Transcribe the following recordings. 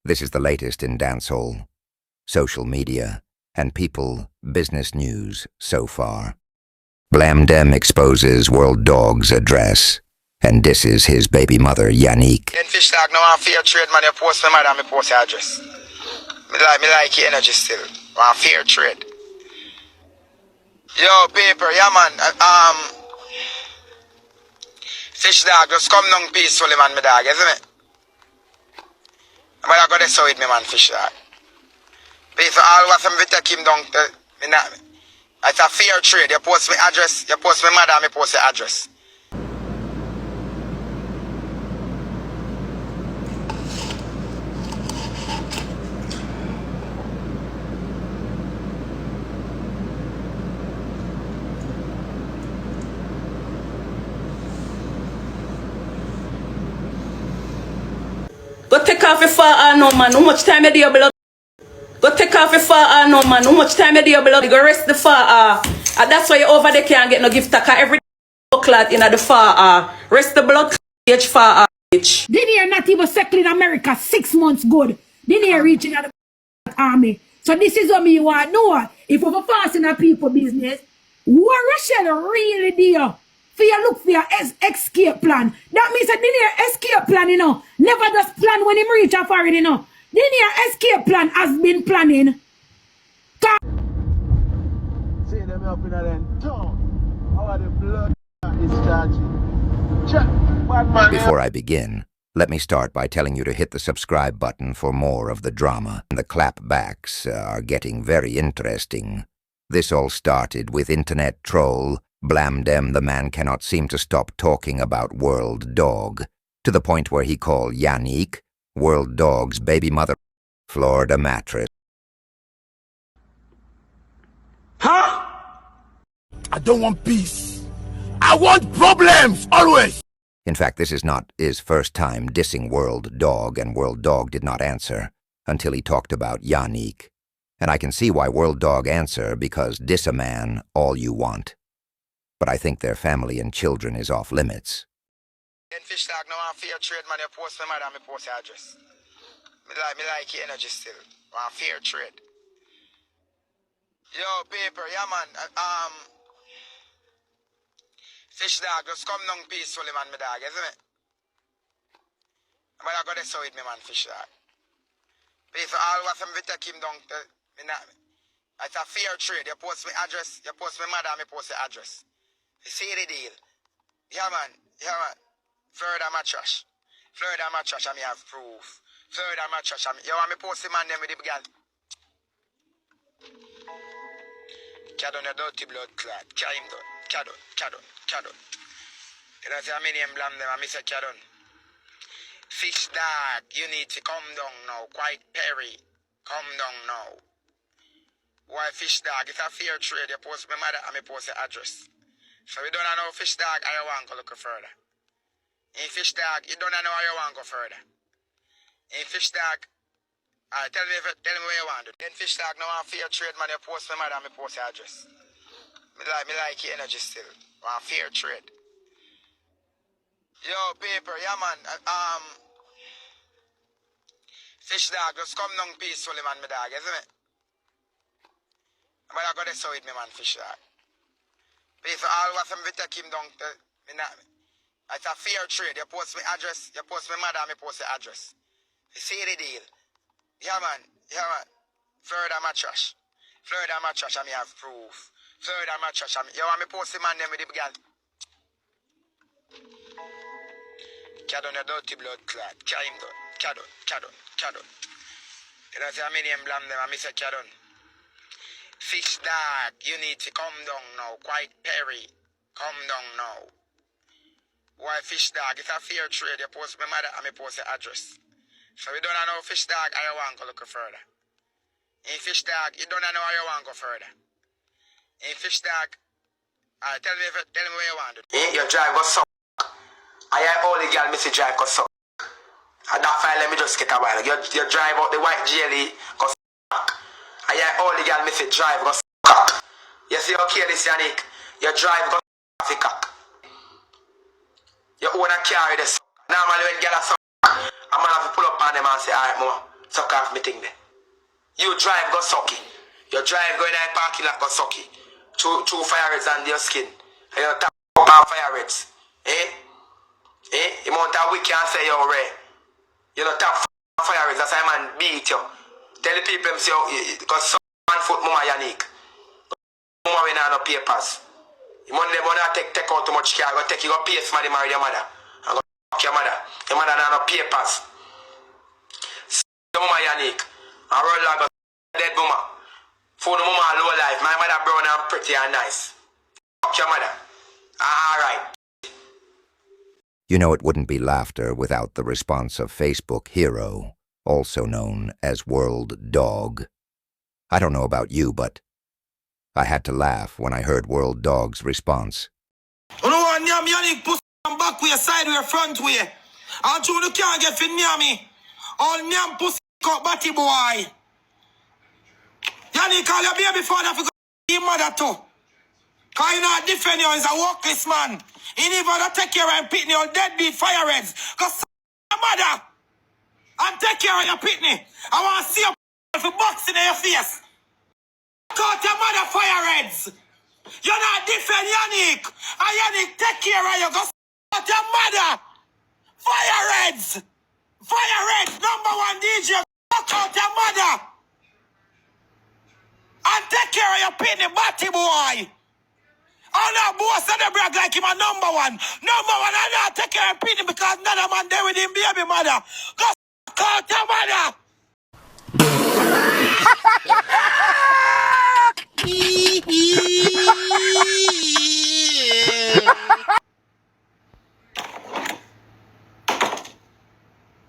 This is the latest in dancehall, social media, and people business news so far. Blam exposes Worlddawg's address, and disses his baby mother, Yannick. Then fish dog, no one fair trade, man. You post my mother, me post your address. Me like your energy still. One fair trade. Yo, paper, yeah, man. Fish dog, just come down peacefully, man, me dog, isn't it? But I got this with me, man, fish dog. Pay for all what I'm with take him down. It's a fair trade. You post my address, you post my mother, me post your address. Go take off your far no man. How much time you do your blood? Go take off your far no man. How much time you do your blood? Go rest the far and that's why you over there can't get no gift. Every clot in the far rest the blood age far bitch. Didn't hear not even settle in America 6 months good. Didn't hear reaching out the army. So this is what me want to know. If we're passing a people business, what Rochelle really do? For you look for your escape plan. That means that didn't hear escape plan, you know. Never just plan when him reach a foreign, you know. Didn't hear escape plan has been planning. See them up in the town. How the blood is charging. Check. Bad man. Before I begin, let me start by telling you to hit the subscribe button for more of the drama. The clapbacks are getting very interesting. This all started with internet troll Blam the man cannot seem to stop talking about Worlddawg, to the point where he called Yannick, Worlddawg's baby mother, Florida Mattress. Huh? I don't want peace. I want problems, always. In fact, this is not his first time dissing Worlddawg, and Worlddawg did not answer until he talked about Yannick. And I can see why Worlddawg answer, because diss a man all you want. But I think their family and children is off limits. Then fish dog, no one fair trade, man. You post my mother, me post your address. Me like your energy still. One fair trade. Yo, paper, yeah, man. Fish dog, just come down peacefully, man, me dog, isn't it? But I got this with me, man, fish dog. Pay for all what I'm with take him down. It's a fair trade. You post my address, you post my mother, me post your address. You see the deal? Yeah, man. Yeah, man. Florida Mattress. Florida Mattress, I me have proof. Florida Mattress, you want me post the man them with the girl? Cadon, a dirty blood clot. Carry him down. Cadon. You know, say, I mean, Blam them, I say Cadon. Fish dog, you need to come down now. Quite Perry. Come down now. Why fish dog? It's a fair trade. You post my mother and me post the address. So we don't know fish dog, I want to look further. In fish dog, you don't know how you want to go further. In fish dog, tell me where you want to. Then fish dog, no one fair trade, man. You post my mother and me post your address. Me like your energy still. One fair trade. Yo, paper, yeah, man. Fish dog, just come down peacefully, man, me dog, isn't it? But I got this with me, man, fish dog. Pay for all what I'm with take him down. It's a fair trade. You post my address, you post my mother, me post your address. You see the deal? Yeah, man. Florida Mattress. Florida Mattress, I me have proof. Florida Mattress, you want me post the man them with the girl? Cadon, a dirty blood clot. Carry him down. Cadon. You know, say, I mean, Blam them, I say Cadon. Fish dog, you need to come down now. Quite Perry. Come down now. Why fish dog? It's a fair trade. You post my mother and me post the address. So we don't know fish dog, how you want to look further. In fish dog, you don't know how you want to go further. In fish dog, tell me where you want to. You drive go suck. I hear all the girl me say drive go suck. And that file let me just get a while. You drive out the white jelly go suck. I hear all the girl me say drive go suck. You see okay this Yannick? You drive go suck cock. You own a carry the suck. Normally when girl a suck, I'm gonna have to pull up on them and say, alright, more. Suck off me thing there. You drive, go sucky. You drive, go in a parking lot, go sucky. Two fire reds under your skin. And you tap up on fire reds. You want that week and say you're rare. You know, tap fire reds, that's how man beat you. Tell the people, because some man foot mama unique. Mama we not no papers. You want them to take out too much care, go take you, go pay somebody marry your mother. And go fuck your mother. Your mother not no papers. Mama unique. And Worlddawg dead mama. For the mama low life. My mother brown and pretty and nice. Fuck your mother. Alright. You know it wouldn't be laughter without the response of Facebook hero, also known as Worlldawg. I don't know about you, but I had to laugh when I heard Worlddawg's response. You know what, Nyam Yannick pussy back way, side way, front way. I'll show you can't get fin near me. All Nyam pussy cut batty boy. Yannick call your baby father for your mother too. Cause you not defend you, he's a workless man. He never take care of your pitney or deadbeat fire reds. Cause your mother and take care of your pitney. I want to see you for boxing in your face. Caught your mother fire reds. You're not defend Yannick. And Yannick take care of you. Go caught your mother. Fire reds. Fire reds. #1 DJ. Fuck out your mother. And take care of your pitney batty boy. Oh no, boy, so they brag like him a #1. #1, I not take care of pitney because another man there with him baby mother. Go caught your mother.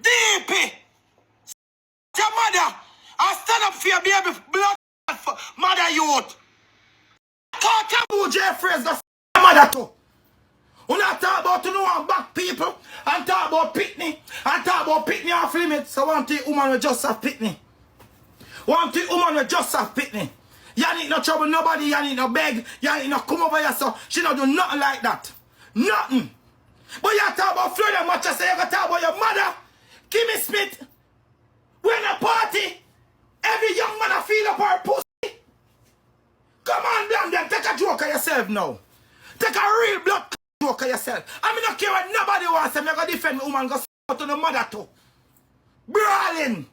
DP, your mother, I stand up for your baby blood for mother youth. Talk about Jeffries, the mother too. We not talk about to know back people and talk about pitney and talk about pitney off limits. So one thing woman will just have pitney. One thing woman will just have pitney. Yannick no trouble nobody, Yannick no beg, Yannick no come over here so she no do nothing like that. Nothing. But you talk about Florida Mattress, you talk about your mother, Kimmy Smith. When a party, every young man a feel up her pussy. Come on, Blam, them, take a joke of yourself now. Take a real blood joke of yourself. I mean, don't care what nobody wants, I'm going to defend the woman, go to the mother too. Brawling.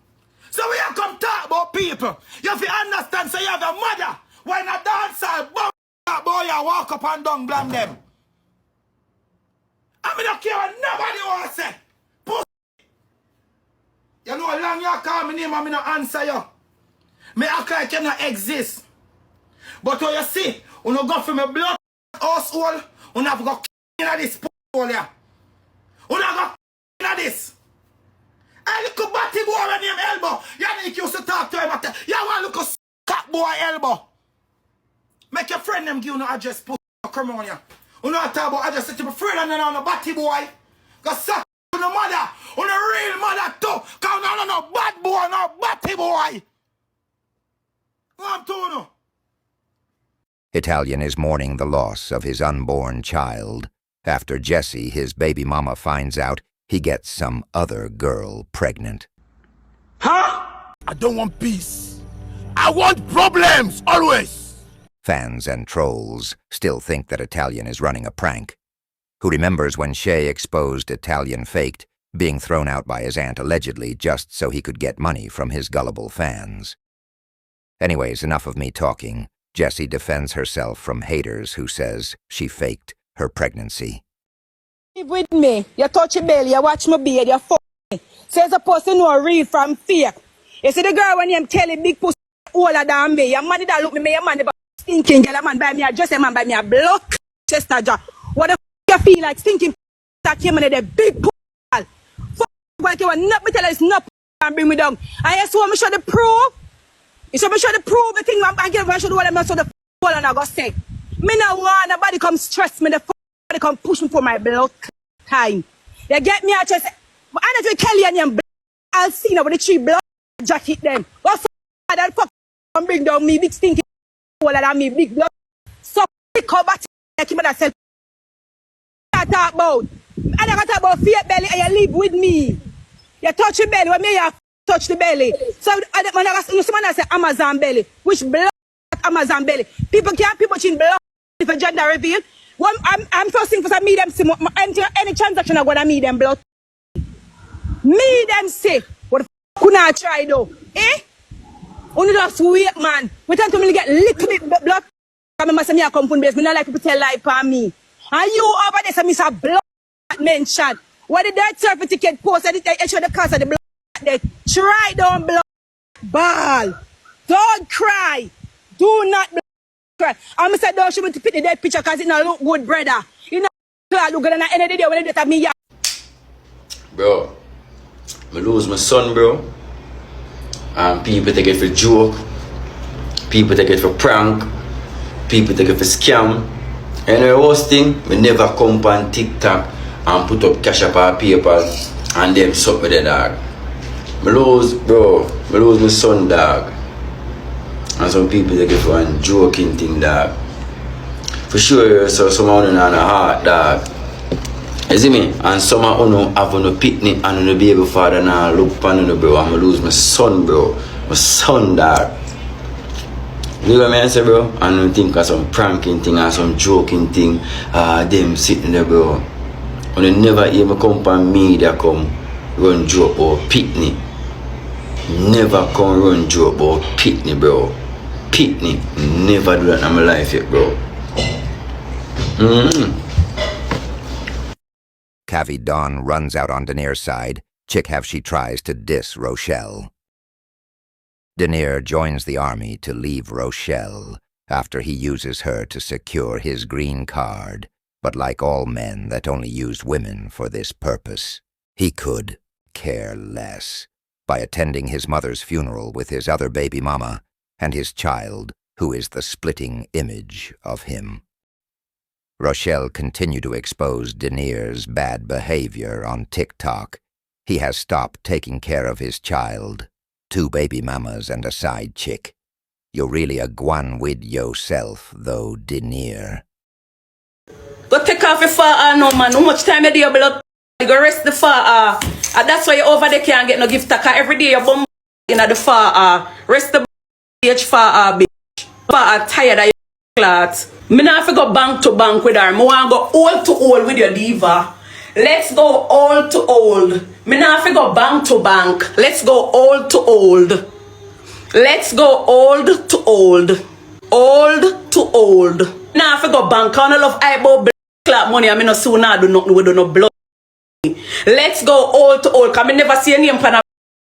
So we have come talk about people. You have to understand, so you have a mother. When a dancer, boy, you walk up and down, Blam them. I mean, don't care what nobody wants to say. Pussy. You know how long you call me name and I don't answer you. Me act like you not exist. But what you see, when you go from a blood household, you have to go in this hole here. You have to go in this. I look a batty boy named Elbow. Yannick used to talk to him. You want to look a cock boy Elbow. Make your friend them give you no address, put come on here. You know what talk about address, say to my friend and then on a batty boy. Go suck on the mother, on a real mother too. Cause no bad boy, no batty boy. What I'm you. Italian is mourning the loss of his unborn child. After Jesse, his baby mama, finds out he gets some other girl pregnant. Huh? I don't want peace. I want problems, always. Fans and trolls still think that Italian is running a prank. Who remembers when Shay exposed Italian faked, being thrown out by his aunt allegedly just so he could get money from his gullible fans. Anyways, enough of me talking. Jessie defends herself from haters who says she faked her pregnancy. Live with me, you touch your belly, you watch my beard, you fuck me. Says a person know real from fake. You see the girl when you tell big pussy older than me, your man that look me, your man about stinking girl, a man buy me a dress, a man buy me a block chester jaw. What the f you feel like stinking that came in the big pussy. Fuck like you want not me tell her it's not and bring me down. And you saw me show the proof. You show me show the proof the thing I'm give me show the one I'm so the f and I go say. Me no want nobody come stress me the f they come push me for my blood time. You get me? I just, but I don't Kelly and your I'll see now with the 3 blood jacket them. What's that fuck come bring down me big stinking older than me big blood. So pick up back like him that self. I talk about. I don't talk about fear belly and you live with me. You touch your belly when me you touch the belly. So when I say Amazon belly, which blood Amazon belly. People can't be watching blood if a gender reveal. Well, I'm trusting for some medium see any transaction I'm gonna medium blood. Medium say what the f could not try though? Eh? Only just wait, man. We tend to really get little bit blood. I remember some come from base. Me not like people tell lie for me. And you over there say me say blood mention. What the death certificate post that it show the cause of the blood death. Try down blood ball. Don't cry. Do not cry. I'm say don't show me to put the dead picture because it not look good, brother. You know look good at the end of the day when they have me. Bro, I lose my son, bro. And people take it for joke. People take it for prank. People take it for scam. And the worst thing, we never come on TikTok and put up cash up our PayPal and them suck with the dog. I lose, bro. I lose my son, dog. And some people take it for a joking thing, dog. For sure, so someone on a heart, dog. You see me? And some of you have no picnic and no baby father now look upon you, bro. I'm gonna lose my son, bro. My son, dog. You know what I say, bro? And I think of some pranking thing or some joking thing. Them sitting there, bro. And they never even come on media come run joke or picnic. Never come run joke or picnic, bro. Picnic. Never do that in my life yet, bro. Cavi Don runs out on Denier's side. Chick have she tries to diss Rochelle. Denier joins the army to leave Rochelle after he uses her to secure his green card, but like all men that only used women for this purpose, he could care less by attending his mother's funeral with his other baby mama and his child, who is the splitting image of him. Rochelle continued to expose Denier's bad behavior on TikTok. He has stopped taking care of his child, 2 baby mamas and a side chick. You're really a guan with yourself, though, Denier. Go take off your far no man. How much time you do your blood? You go rest the far and that's why you over there can't get no gift. Every day you bum in the far rest the bitch far bitch. Far tired of your clots. Me not have to go bank to bank with her. Me want to go old to old with your diva. Let's go old to old. Me not have to go bank to bank. Let's go old to old. Let's go old to old. Old to old. Now have to go bank. I don't love eyeball blood clot money. I mean no soon I do nothing with no blood. Let's go old to old. Cause me never see a name for a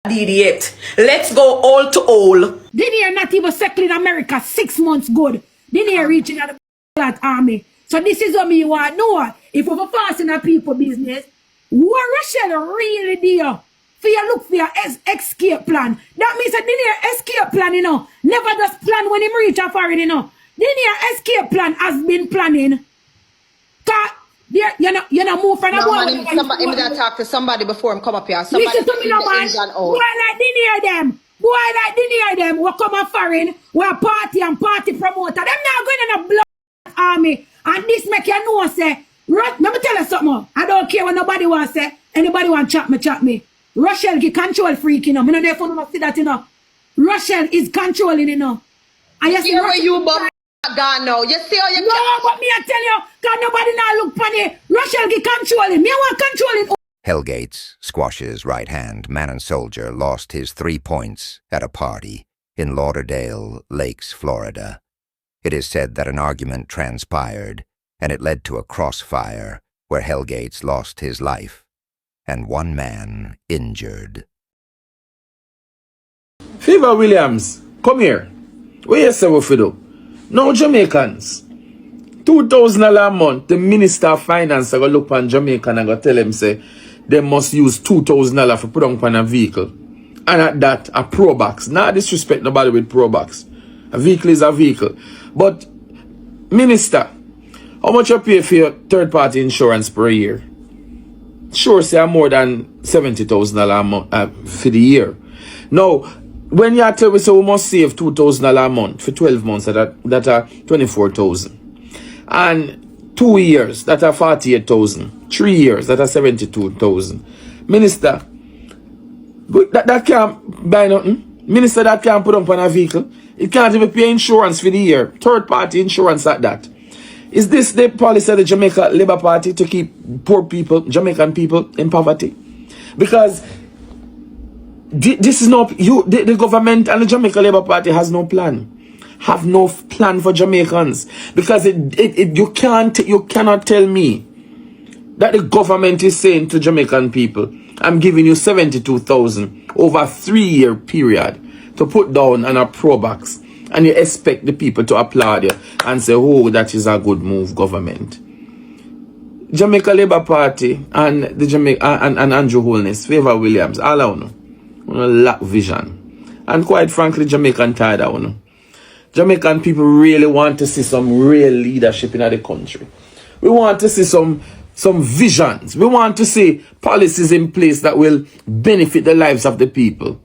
yet. Let's go old to old. Denier not even settled in America 6 months good. Denier reaching out the army. So this is what me want to know. If we fast in a people business, what Rochelle really do for you look for your escape plan. That means that Denier escape plan, you know, never just plan when him reach a foreign, you know. Denier escape plan has been planning. Cause you know move from the boy. Somebody gotta talk to somebody before him come up here. Somebody listen to me, no man. Boy like Denier them. Boy like Denier them. We come a foreign. We a party and party promoter. Them not going in a blood army. And this make you know say. Let me tell you something. I don't care what nobody want to say. Anybody want to chat me. Rochelle get control freak, you know. I'm not there for no see that, you know. Rochelle is controlling, you know. And you see where you gone now. You see how you no, but me I tell you, because nobody now look funny. Rochelle get controlling. Me I want controlling. Hellgates, Squash's right hand, man and soldier, lost his 3 points at a party in Lauderdale, Lakes, Florida. It is said that an argument transpired, and it led to a crossfire where Hellgates lost his life, and 1 man injured. Fever Williams, come here. What you say what you do? Now Jamaicans, $2,000 a month, the Minister of Finance go look on Jamaican and go tell him say they must use $2,000 for put on a vehicle. And at that, a Pro Box. Not disrespect nobody with Pro Box. A vehicle is a vehicle. But, Minister, how much you pay for your third-party insurance per year? Sure, say more than $70,000 a month for the year. Now, when you tell me so we must save $2,000 a month for 12 months, that are $24,000. And 2 years, that are $48,000. 3 years, that are $72,000. Minister, But that can't buy nothing. Minister that can't put up on a vehicle. It can't even pay insurance for the year. Third party insurance at that. Is this the policy of the Jamaica Labour Party to keep poor people, Jamaican people, in poverty? Because this is not the government and the Jamaica Labour Party has no plan. Have no plan for Jamaicans. Because you cannot tell me that the government is saying to Jamaican people, I'm giving you 72,000 over a 3-year period to put down on a pro box, and you expect the people to applaud you and say, oh, that is a good move, government. Jamaica Labour Party and the and Andrew Holness, Favor Williams, all I know, lack vision. And quite frankly, Jamaican tired of know. Jamaican people really want to see some real leadership in the country. We want to see some visions. We want to see policies in place that will benefit the lives of the people.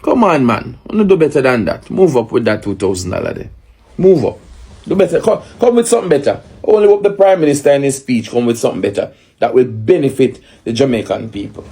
Come on, man. I want to do better than that. Move up with that $2,000 there. Move up. Do better. Come with something better. Only hope the Prime Minister in his speech come with something better that will benefit the Jamaican people.